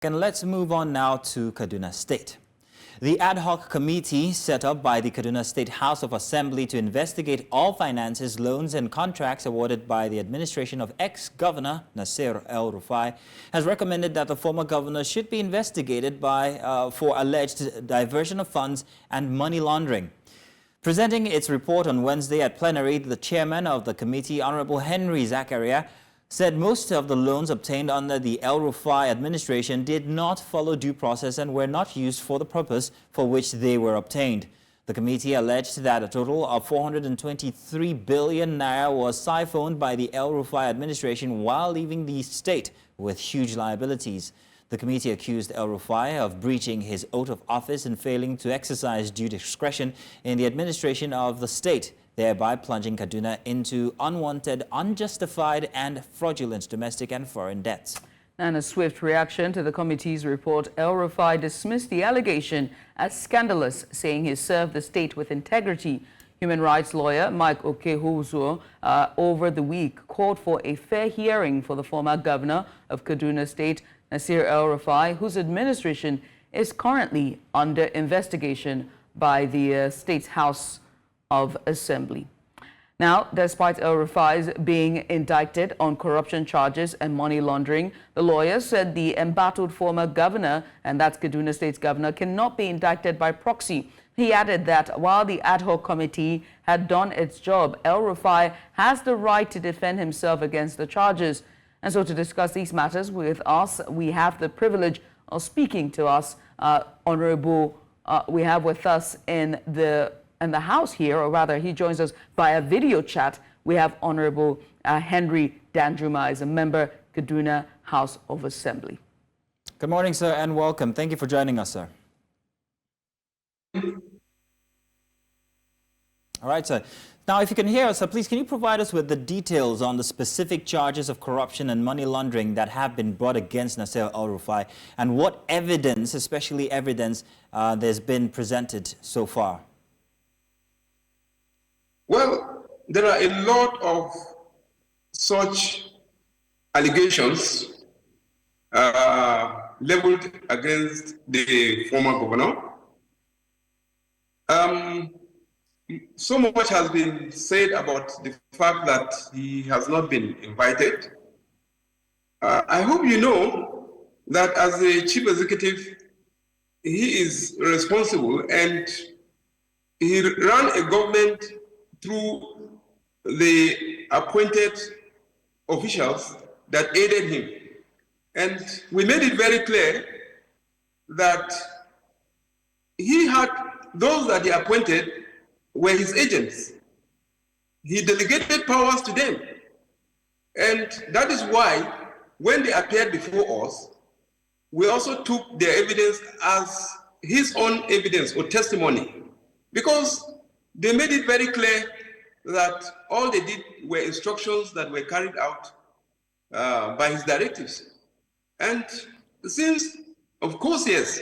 And let's move on now to Kaduna State. The ad hoc committee set up by the Kaduna State House of Assembly to investigate all finances, loans and contracts awarded by the administration of ex-Governor Nasir El-Rufai has recommended that the former governor should be investigated for alleged diversion of funds and money laundering. Presenting its report on Wednesday at plenary, the chairman of the committee, Honorable Henry Zakaria, said most of the loans obtained under the El-Rufai administration did not follow due process and were not used for the purpose for which they were obtained. The committee alleged that a total of 423 billion naira was siphoned by the El-Rufai administration while leaving the state with huge liabilities. The committee accused El-Rufai of breaching his oath of office and failing to exercise due discretion in the administration of the state, thereby plunging Kaduna into unwanted, unjustified and fraudulent domestic and foreign debts. And a swift reaction to the committee's report, El-Rufai dismissed the allegation as scandalous, saying he served the state with integrity. Human rights lawyer Mike Okehuzo over the week called for a fair hearing for the former governor of Kaduna State, Nasir El-Rufai, whose administration is currently under investigation by the state's House of Assembly. Now, despite El-Rufai's being indicted on corruption charges and money laundering, the lawyer said the embattled former governor, and that's Kaduna State's governor, cannot be indicted by proxy. He added that while the ad hoc committee had done its job, El-Rufai has the right to defend himself against the charges. And so to discuss these matters with us, we have the privilege of speaking to us, we have with us in the House here, or rather he joins us via video chat. We have Honorable Henry Danjuma, is a member, Kaduna House of Assembly. Good morning, sir, and welcome. Thank you for joining us, sir. All right, sir. Now, if you can hear us, sir, please can you provide us with the details on the specific charges of corruption and money laundering that have been brought against Nasir El-Rufai, and what evidence, especially evidence, there's been presented so far? Well, there are a lot of such allegations leveled against the former governor. So much has been said about the fact that he has not been invited. I hope you know that as the chief executive, he is responsible and he ran a government through the appointed officials that aided him. And we made it very clear that he had those that he appointed were his agents. He delegated powers to them. And that is why when they appeared before us, we also took their evidence as his own evidence or testimony, because they made it very clear that all they did were instructions that were carried out by his directives. And since, of course, yes,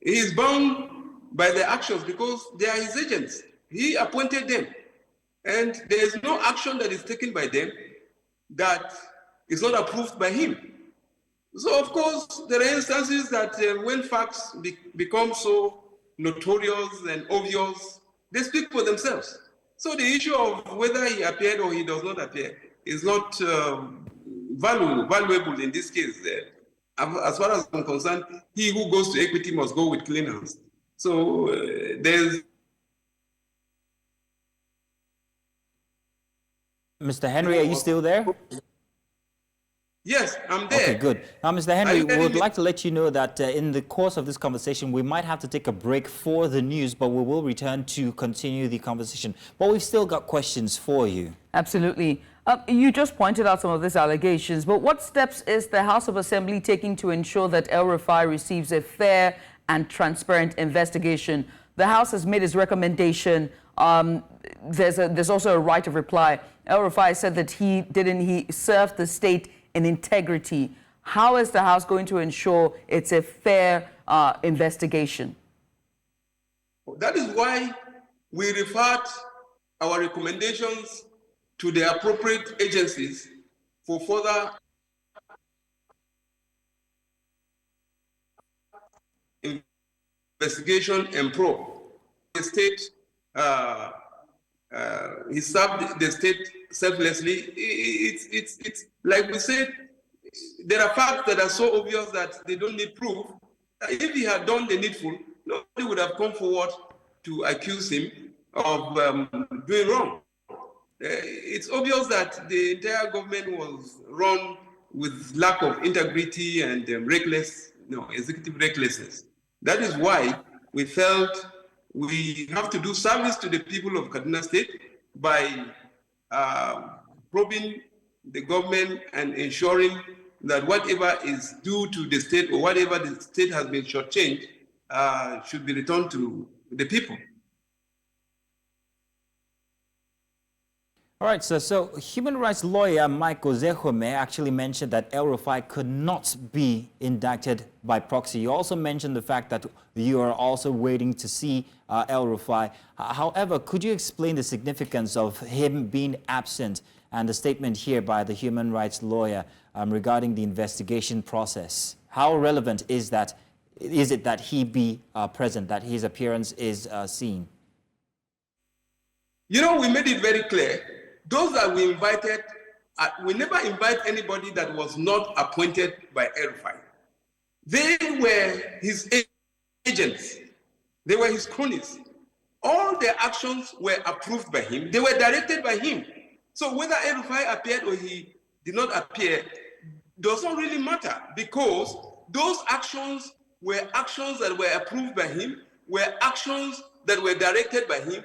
he is bound by their actions because they are his agents. He appointed them. And there is no action that is taken by them that is not approved by him. So, of course, there are instances that when facts become so notorious and obvious, they speak for themselves. So the issue of whether he appeared or he does not appear is not valuable in this case. As far as I'm concerned, he who goes to equity must go with clean hands. So there's... Mr. Henry, are you still there? Yes, I'm there. Okay, good. Now, Mr. Henry, we would like to let you know that in the course of this conversation, we might have to take a break for the news, but we will return to continue the conversation. But we've still got questions for you. Absolutely. You just pointed out some of these allegations, but what steps is the House of Assembly taking to ensure that El-Rufai receives a fair and transparent investigation? The House has made its recommendation. There's also a right of reply. El-Rufai said that he served the state in integrity. How is the House going to ensure it's a fair investigation? That is why we referred our recommendations to the appropriate agencies for further investigation and probe. The state, he served the state selflessly. It's like we said, there are facts that are so obvious that they don't need proof. If he had done the needful, nobody would have come forward to accuse him of doing wrong. It's obvious that the entire government was run with lack of integrity and executive recklessness. That is why we felt we have to do service to the people of Kaduna State by probing the government and ensuring that whatever is due to the state or whatever the state has been shortchanged should be returned to the people. All right, so human rights lawyer Mike Ozehome actually mentioned that El-Rufai could not be indicted by proxy. You also mentioned the fact that you are also waiting to see El-Rufai. However, could you explain the significance of him being absent and the statement here by the human rights lawyer regarding the investigation process? How relevant is that? Is it that he be present, that his appearance is seen? You know, we made it very clear. Those that we invited, we never invite anybody that was not appointed by El-Rufai. They were his agents. They were his cronies. All their actions were approved by him. They were directed by him. So whether El-Rufai appeared or he did not appear does not really matter, because those actions were actions that were approved by him, were actions that were directed by him,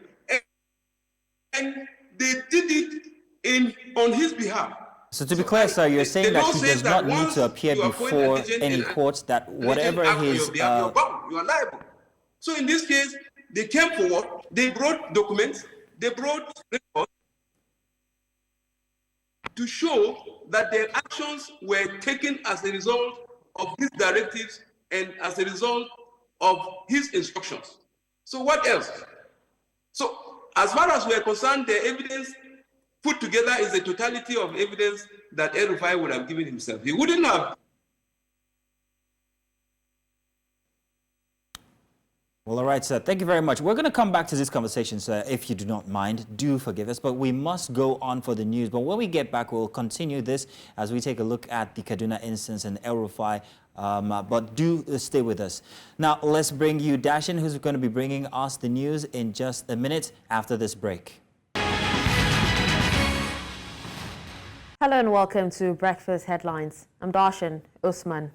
and they did it on his behalf. So to be clear, sir, you're saying that he does not need to appear before any court, that whatever his... you are bound, you are liable. So in this case, they came forward, they brought documents, they brought records to show that their actions were taken as a result of his directives and as a result of his instructions. So what else? So as far as we are concerned, the evidence put together is the totality of evidence that El-Rufai would have given himself. He wouldn't have. Well, all right, sir. Thank you very much. We're going to come back to this conversation, sir, if you do not mind. Do forgive us, but we must go on for the news. But when we get back, we'll continue this as we take a look at the Kaduna instance and El-Rufai. But do stay with us. Now, let's bring you Dashin, who's going to be bringing us the news in just a minute after this break. Hello and welcome to Breakfast Headlines. I'm Darshan Usman.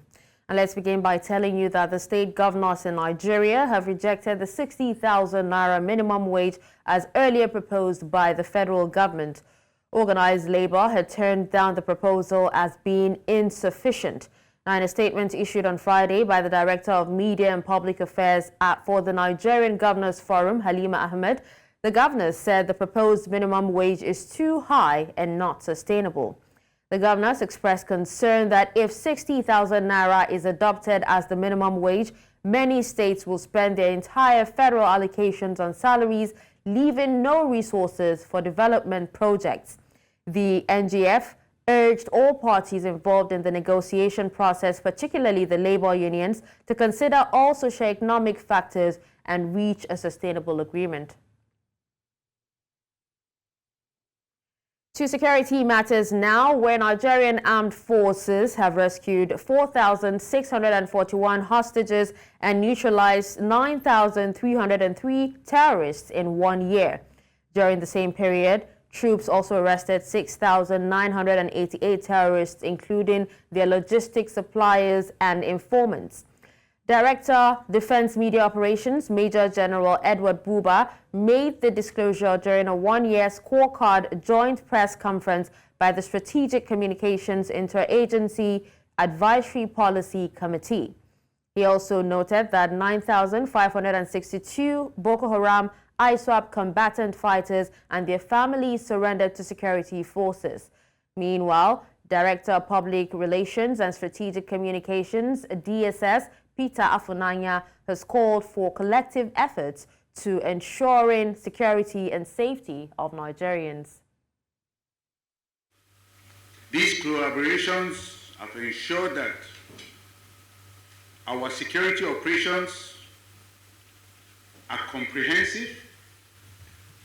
And let's begin by telling you that the state governors in Nigeria have rejected the 60,000 naira minimum wage as earlier proposed by the federal government. Organized labor had turned down the proposal as being insufficient. Now, in a statement issued on Friday by the Director of Media and Public Affairs for the Nigerian Governors Forum, Halima Ahmed, the governors said the proposed minimum wage is too high and not sustainable. The governors expressed concern that if 60,000 naira is adopted as the minimum wage, many states will spend their entire federal allocations on salaries, leaving no resources for development projects. The NGF urged all parties involved in the negotiation process, particularly the labor unions, to consider all socio-economic factors and reach a sustainable agreement. To security matters now, where Nigerian armed forces have rescued 4,641 hostages and neutralized 9,303 terrorists in 1 year. During the same period, troops also arrested 6,988 terrorists, including their logistics suppliers and informants. Director, Defense Media Operations, Major General Edward Buba, made the disclosure during a one-year scorecard joint press conference by the Strategic Communications Interagency Advisory Policy Committee. He also noted that 9,562 Boko Haram ISWAP combatant fighters and their families surrendered to security forces. Meanwhile, Director of Public Relations and Strategic Communications, DSS, Peter Afunanya, has called for collective efforts to ensuring security and safety of Nigerians. These collaborations are to ensure that our security operations are comprehensive,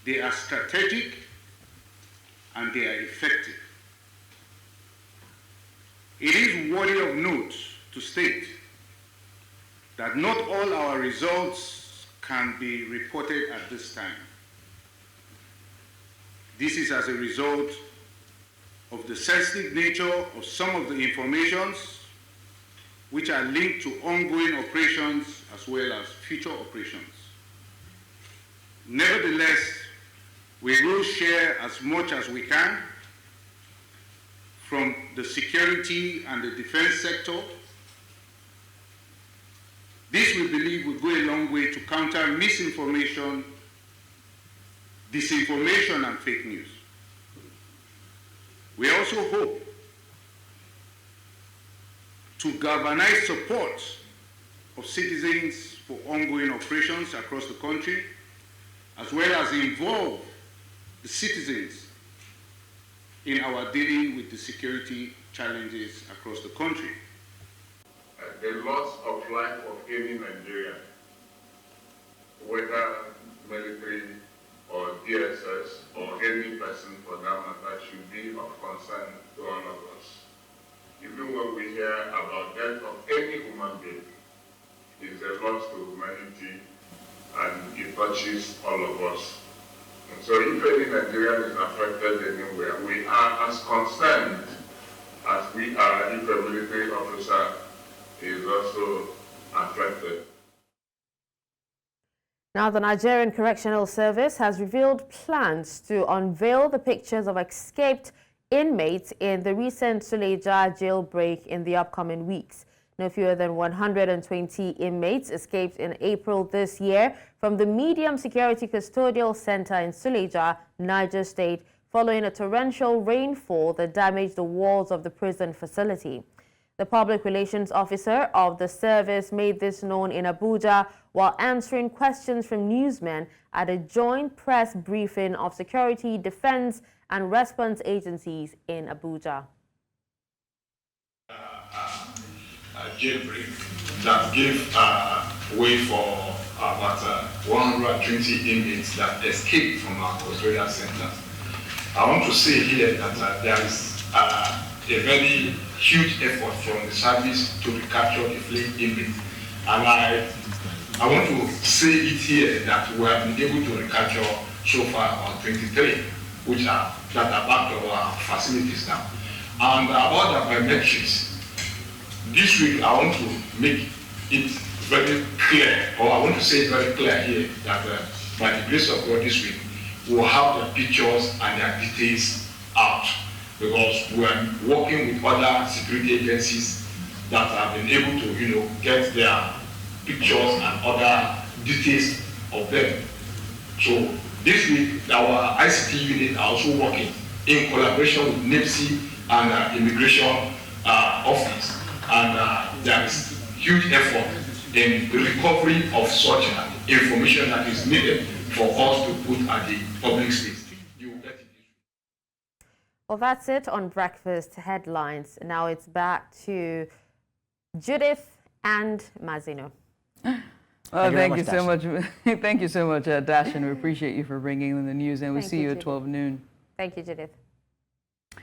they are strategic, and they are effective. It is worthy of note to state that not all our results can be reported at this time. This is as a result of the sensitive nature of some of the informations which are linked to ongoing operations as well as future operations. Nevertheless, we will share as much as we can from the security and the defense sector. This, we believe, will go a long way to counter misinformation, disinformation, and fake news. We also hope to galvanize support of citizens for ongoing operations across the country, as well as involve the citizens in our dealing with the security challenges across the country. The loss of life of any Nigerian, whether military or DSS or any person for that matter, should be of concern to all of us. Even when we hear about death of any human being, it's a loss to humanity and it touches all of us. And so if any Nigerian is affected anywhere, we are as concerned as we are if a military officer is also affected. Now, the Nigerian Correctional Service has revealed plans to unveil the pictures of escaped inmates in the recent Suleja jailbreak in the upcoming weeks. No fewer than 120 inmates escaped in April this year from the Medium Security Custodial Center in Suleja, Niger State, following a torrential rainfall that damaged the walls of the prison facility. The public relations officer of the service made this known in Abuja while answering questions from newsmen at a joint press briefing of security, defense, and response agencies in Abuja. Jailbreak that gave way for about 120 inmates that escaped from our custodial centers. I want to say here that there is a very huge effort from the service to recapture the fleeing inmates. And I want to say it here that we have been able to recapture so far on 23, which are back to our facilities now. And about the biometrics, this week I want to make it very clear, or I want to say it very clear here, that by the grace of God this week, we'll have the pictures and their details out, because we are working with other security agencies that have been able to, get their pictures and other details of them. So this week, our ICT unit are also working in collaboration with NEPSI and Immigration Office, and there is huge effort in the recovery of such information that is needed for us to put at the public space. Well, that's it on Breakfast Headlines. Now it's back to Judith and Mazino. Thank you so much. Thank you so much, Dashin. We appreciate you for bringing in the news, and we'll see you at 12 noon. Thank you, Judith.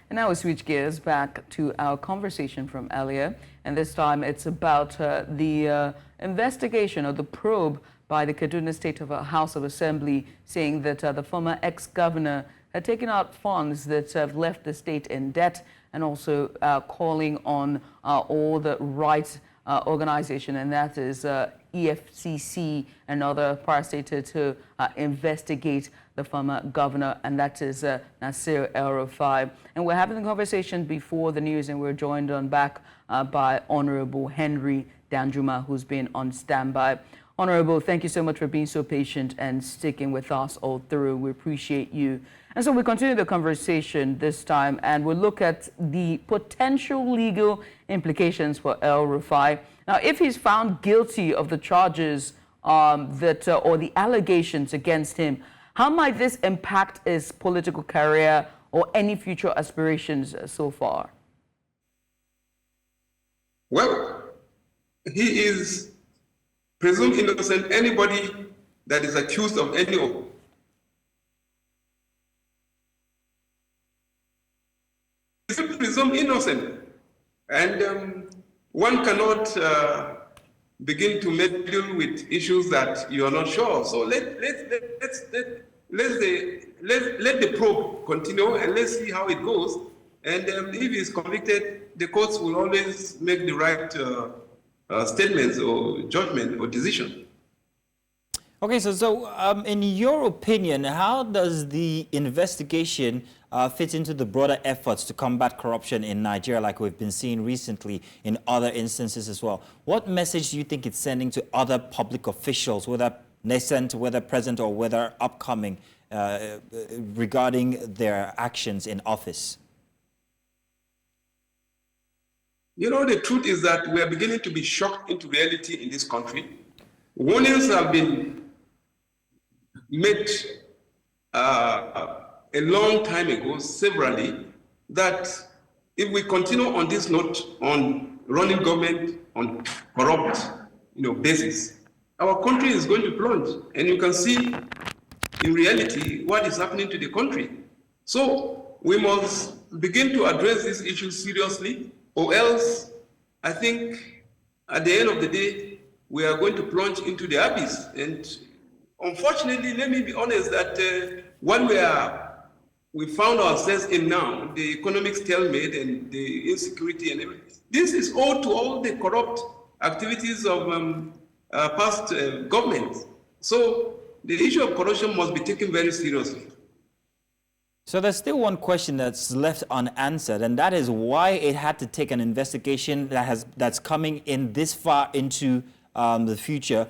And now we switch gears back to our conversation from earlier, and this time it's about the investigation or the probe by the Kaduna State House of Assembly, saying that the former ex-governor had taken out funds that have left the state in debt, and also calling on all the rights organization, and that is EFCC and other parastatals to investigate the former governor, and that is Nasir El-Rufai. And we're having the conversation before the news, and we're joined on back by Honorable Henry Danjuma, who's been on standby. Honorable, thank you so much for being so patient and sticking with us all through. We appreciate you. And so we continue the conversation this time, and we'll look at the potential legal implications for El-Rufai. Now, if he's found guilty of the charges or the allegations against him, how might this impact his political career or any future aspirations so far? Well, he is presumed innocent. Anybody that is accused of any of is presumed innocent, and one cannot begin to meddle with issues that you are not sure. So let the probe continue, and let's see how it goes. And if he's convicted, the courts will always make the right statements or judgment or decision. Okay, so in your opinion, how does the investigation fit into the broader efforts to combat corruption in Nigeria, like we've been seeing recently in other instances as well? What message do you think it's sending to other public officials, whether nascent, whether present, or whether upcoming, regarding their actions in office? You know, the truth is that we are beginning to be shocked into reality in this country. Warnings have been made a long time ago, severally, that if we continue on this note on running government on corrupt, basis, our country is going to plunge. And you can see in reality what is happening to the country. So we must begin to address these issues seriously, or else I think at the end of the day, we are going to plunge into the abyss. And unfortunately, let me be honest that what we found ourselves in now, the economic stalemate and the insecurity and everything, this is owed to all the corrupt activities of past governments. So the issue of corruption must be taken very seriously. So there's still one question that's left unanswered, and that is why it had to take an investigation that's coming in this far into the future,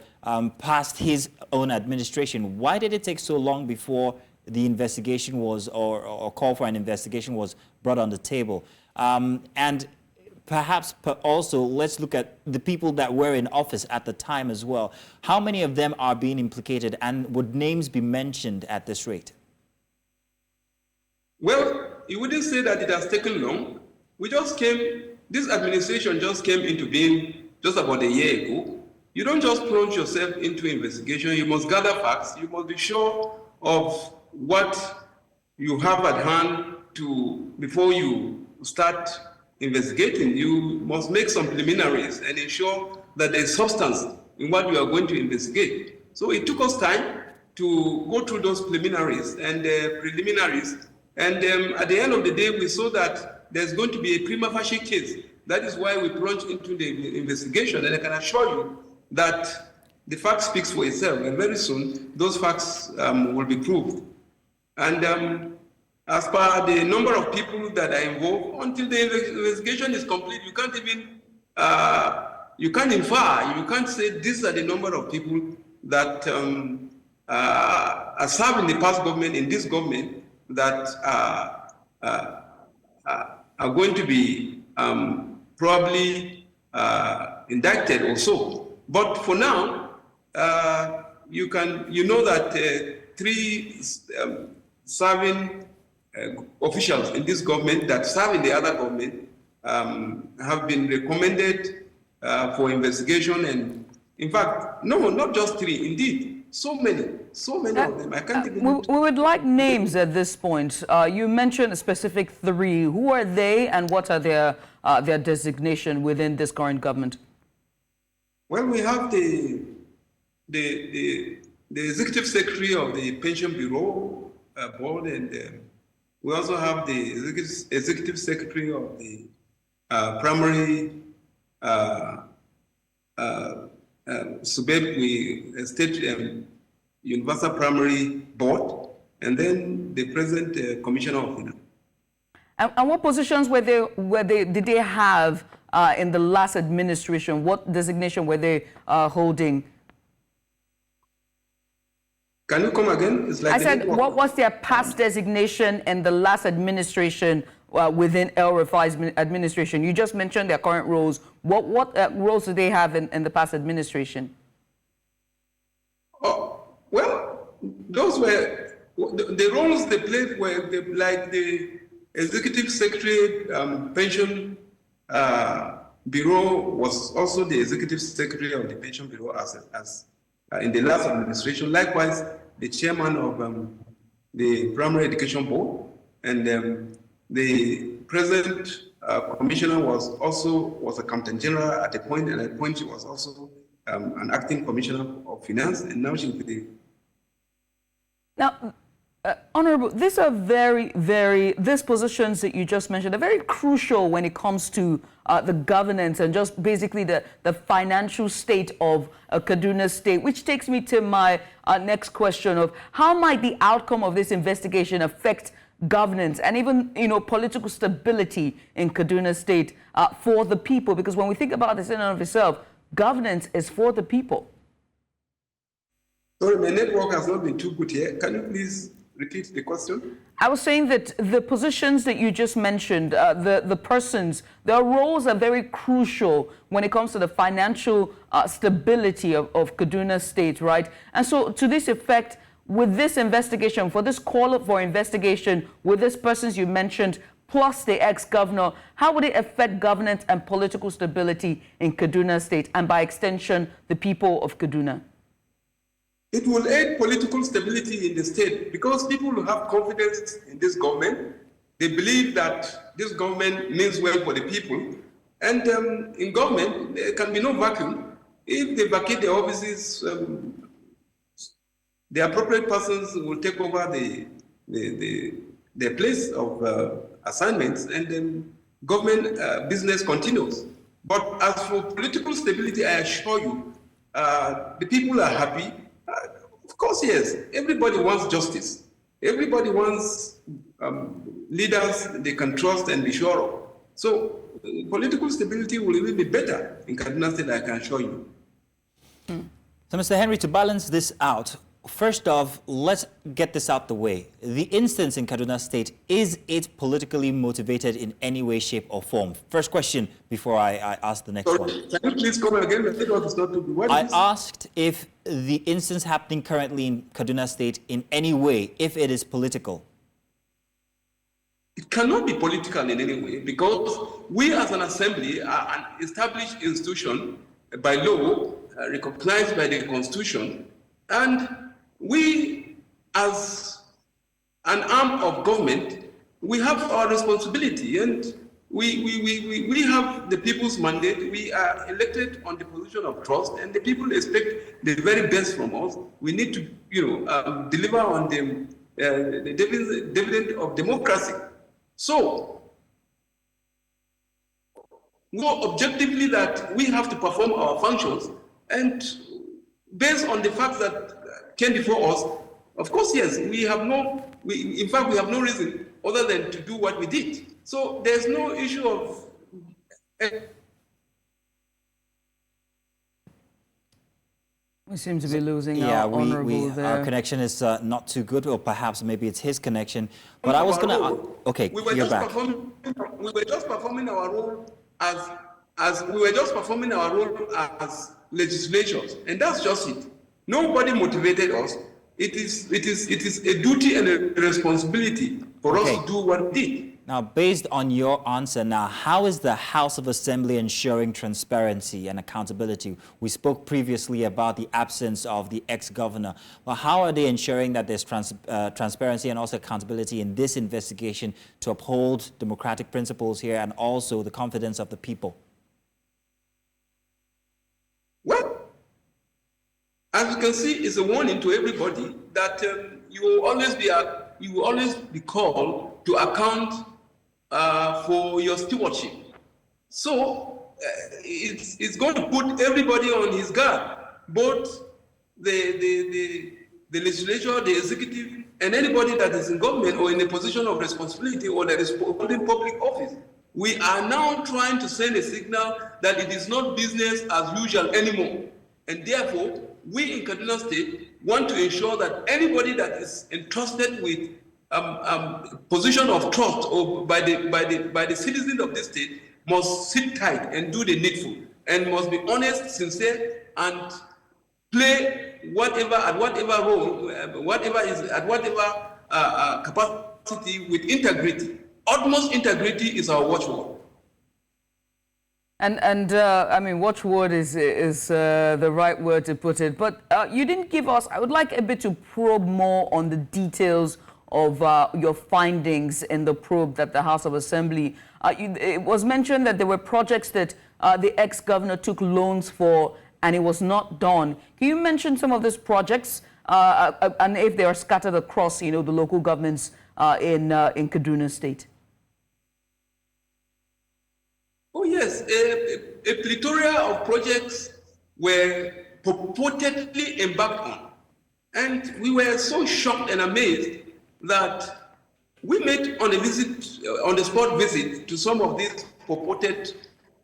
past his own administration. Why did it take so long before the investigation was, or call for an investigation was brought on the table? And perhaps also, let's look at the people that were in office at the time as well. How many of them are being implicated, and would names be mentioned at this rate? Well, you wouldn't say that it has taken long. This administration just came into being just about a year ago. You don't just plunge yourself into investigation. You must gather facts. You must be sure of what you have at hand before you start investigating. You must make some preliminaries and ensure that there is substance in what you are going to investigate. So it took us time to go through those preliminaries. And at the end of the day, we saw that there's going to be a prima facie case. That is why we plunged into the investigation. And I can assure you that the fact speaks for itself. And very soon, those facts will be proved. And as per the number of people that are involved, until the investigation is complete, you can't even, you can't infer, you can't say these are the number of people that are served in the past government, in this government, that are going to be probably indicted also. But for now, you know that 3 serving officials in this government that serve in the other government have been recommended for investigation. And in fact, no, not just 3, indeed. So many of them. I can't even... We would like names at this point. You mentioned a specific 3. Who are they, and what are their designation within this current government? Well, we have the executive secretary of the Pension Bureau board, and we also have the executive secretary of the primary State Universal Primary Board, and then the present Commissioner of Finance. And what positions did they have in the last administration? What designation were they holding? Can you come again? It's like I said, what was their past designation in the last administration within El-Rufai's administration? You just mentioned their current roles. What roles do they have in the past administration? Oh, well, those were the roles they played were like the executive secretary, pension bureau was also the executive secretary of the pension bureau as in the last administration. Likewise, the chairman of the Primary Education Board, and the present commissioner was accountant general at a point, and at a point she was also an acting commissioner of finance, and now she's the. Now, Honorable, these are these positions that you just mentioned are very crucial when it comes to the governance and just basically the financial state of Kaduna State, which takes me to my next question of how might the outcome of this investigation affect governance and even, political stability in Kaduna State for the people? Because when we think about this in and of itself, governance is for the people. Sorry, my network has not been too good here. Can you please repeat the question? I was saying that the positions that you just mentioned, the persons, their roles are very crucial when it comes to the financial stability of Kaduna State, right? And so to this effect, with this investigation, for this call for investigation, with these persons you mentioned, plus the ex-governor, how would it affect governance and political stability in Kaduna State and by extension, the people of Kaduna? It will aid political stability in the state because people will have confidence in this government. They believe that this government means well for the people. And in government, there can be no vacuum. If they vacate the offices, the appropriate persons will take over the place of assignments, and then government business continues. But as for political stability, I assure you, the people are happy. Of course, yes. Everybody wants justice. Everybody wants leaders they can trust and be sure of. So political stability will even be better in Kaduna State, I can assure you. So, Mr. Henry, to balance this out, first off, let's get this out the way. The instance in Kaduna State, is it politically motivated in any way, shape, or form? First question before I ask the next one. Can you please come again? I asked if the instance happening currently in Kaduna State in any way, if it is political. It cannot be political in any way because we as an assembly are an established institution by law, recognized by the Constitution, and we, as an arm of government, we have our responsibility, and we have the people's mandate. We are elected on the position of trust, and the people expect the very best from us. We need to, deliver on the dividend of democracy. So, know objectively that we have to perform our functions, and based on the facts that came before us, of course, yes, in fact, we have no reason other than to do what we did. So there's no issue of... We seem to be losing our honorable there. Our connection is not too good, or perhaps maybe it's his connection. But I was going to... Okay, you're back. We were just performing our role as legislators, and that's just it. Nobody motivated us. It is a duty and a responsibility for us to do what we did. Now, based on your answer now, how is the House of Assembly ensuring transparency and accountability? We spoke previously about the absence of the ex-governor. Well, how are they ensuring that there's transparency and also accountability in this investigation to uphold democratic principles here and also the confidence of the people? Well, as you can see, it's a warning to everybody that you will always be called to account for your stewardship. So it's going to put everybody on his guard, both the legislature, the executive, and anybody that is in government or in a position of responsibility or that is holding public office. We are now trying to send a signal that it is not business as usual anymore. And therefore, we in Kaduna State want to ensure that anybody that is entrusted with position of trust or by the citizens of this state must sit tight and do the needful, and must be honest, sincere, and play whatever role, whatever capacity with integrity. Utmost integrity is our watchword. I mean, watchword is the right word to put it. But you didn't give us. I would like a bit to probe more on the details of your findings in the probe that the House of Assembly. It was mentioned that there were projects that the ex-governor took loans for, and it was not done. Can you mention some of these projects and if they are scattered across, the local governments in Kaduna State? Oh, yes. A plethora of projects were purportedly embarked on. And we were so shocked and amazed that we made on the spot visit to some of these purported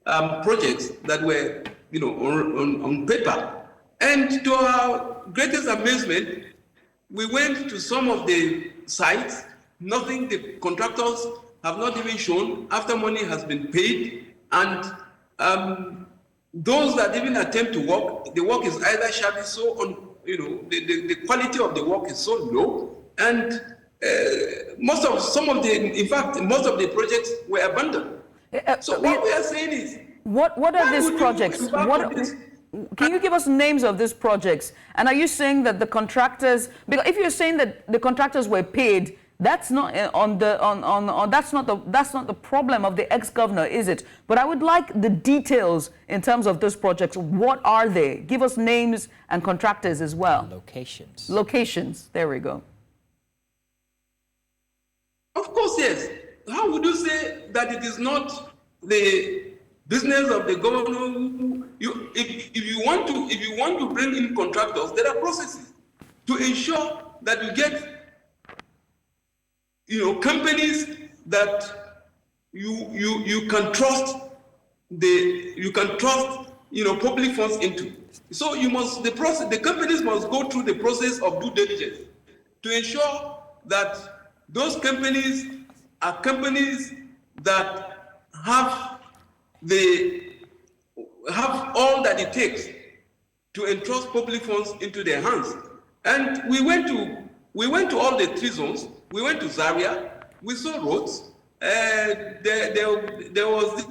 projects that were, on paper. And to our greatest amazement, we went to some of the sites, nothing, the contractors have not even shown after money has been paid. And those that even attempt to work, the work is either shabby, the quality of the work is so low, and most of the projects were abandoned. So what we are saying is, what are these projects? Can you give us names of these projects? And are you saying that the contractors? Because if you're saying that the contractors were paid, that's not that's not the problem of the ex-governor, is it? But I would like the details in terms of those projects. What are they? Give us names and contractors as well. Locations. Locations. There we go. Of course, yes. How would you say that it is not the business of the governor? If you want to bring in contractors, there are processes to ensure that you get companies that you can trust public funds into. So the companies must go through the process of due diligence to ensure that those companies are companies that have all that it takes to entrust public funds into their hands. And we went to all the 3 zones. We went to Zaria. We saw roads. There was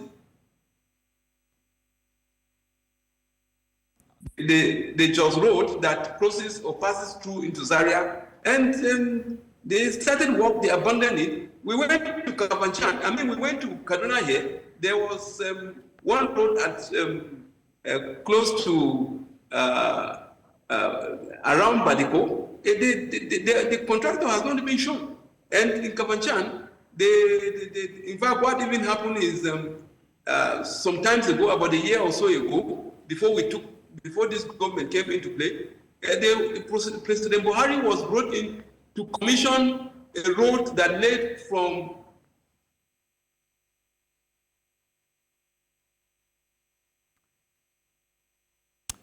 the Jos Road that crosses or passes through into Zaria, and they started work. They abandoned it. We went to Kavanchan. We went to Kaduna here. There was one road at close to around Badiko. The contractor has not been shown. And in Kavanchan, in fact, what even happened is some time ago, about a year or so ago, before this government came into play, President Buhari was brought in to commission a road that led from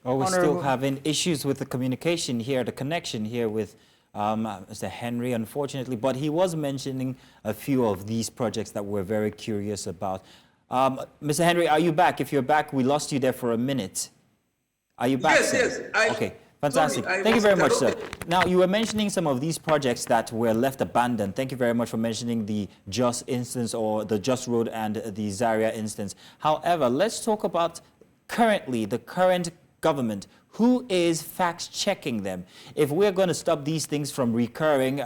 we're still having issues with the communication here, the connection here with Mr. Henry, unfortunately, but he was mentioning a few of these projects that we're very curious about. Mr. Henry, are you back? If you're back, we lost you there for a minute. Are you back? Yes. Okay, fantastic. Thank you very much, sir. Now, you were mentioning some of these projects that were left abandoned. Thank you very much for mentioning the Jos instance, or the Jos Road and the Zaria instance. However, let's talk about the current government. Who is fact-checking them? If we're going to stop these things from recurring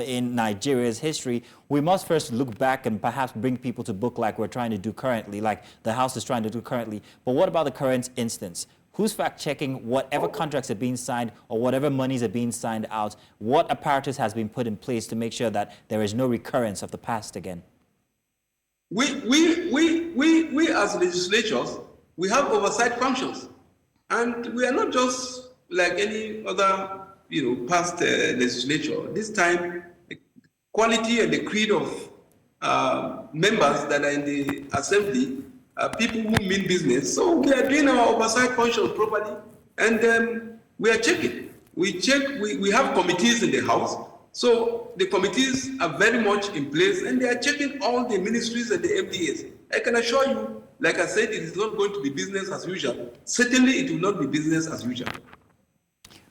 in Nigeria's history, we must first look back and perhaps bring people to book like we're trying to do currently, like the House is trying to do currently. But what about the current instance? Who's fact-checking whatever contracts are being signed or whatever monies are being signed out? What apparatus has been put in place to make sure that there is no recurrence of the past again? We as legislators, we have oversight functions. And we are not just like any other, past legislature. This time, the quality and the creed of members that are in the assembly are people who mean business. So we are doing our oversight functions properly, and we are checking. We have committees in the House. So the committees are very much in place, and they are checking all the ministries and the MDAs. I can assure you, like I said, it is not going to be business as usual. Certainly, it will not be business as usual.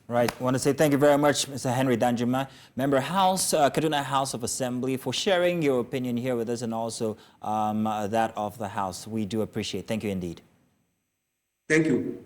Right. I want to say thank you very much, Mr. Henry Danjuma, Member House, Kaduna House of Assembly, for sharing your opinion here with us and also that of the House. We do appreciate it. Thank you indeed. Thank you.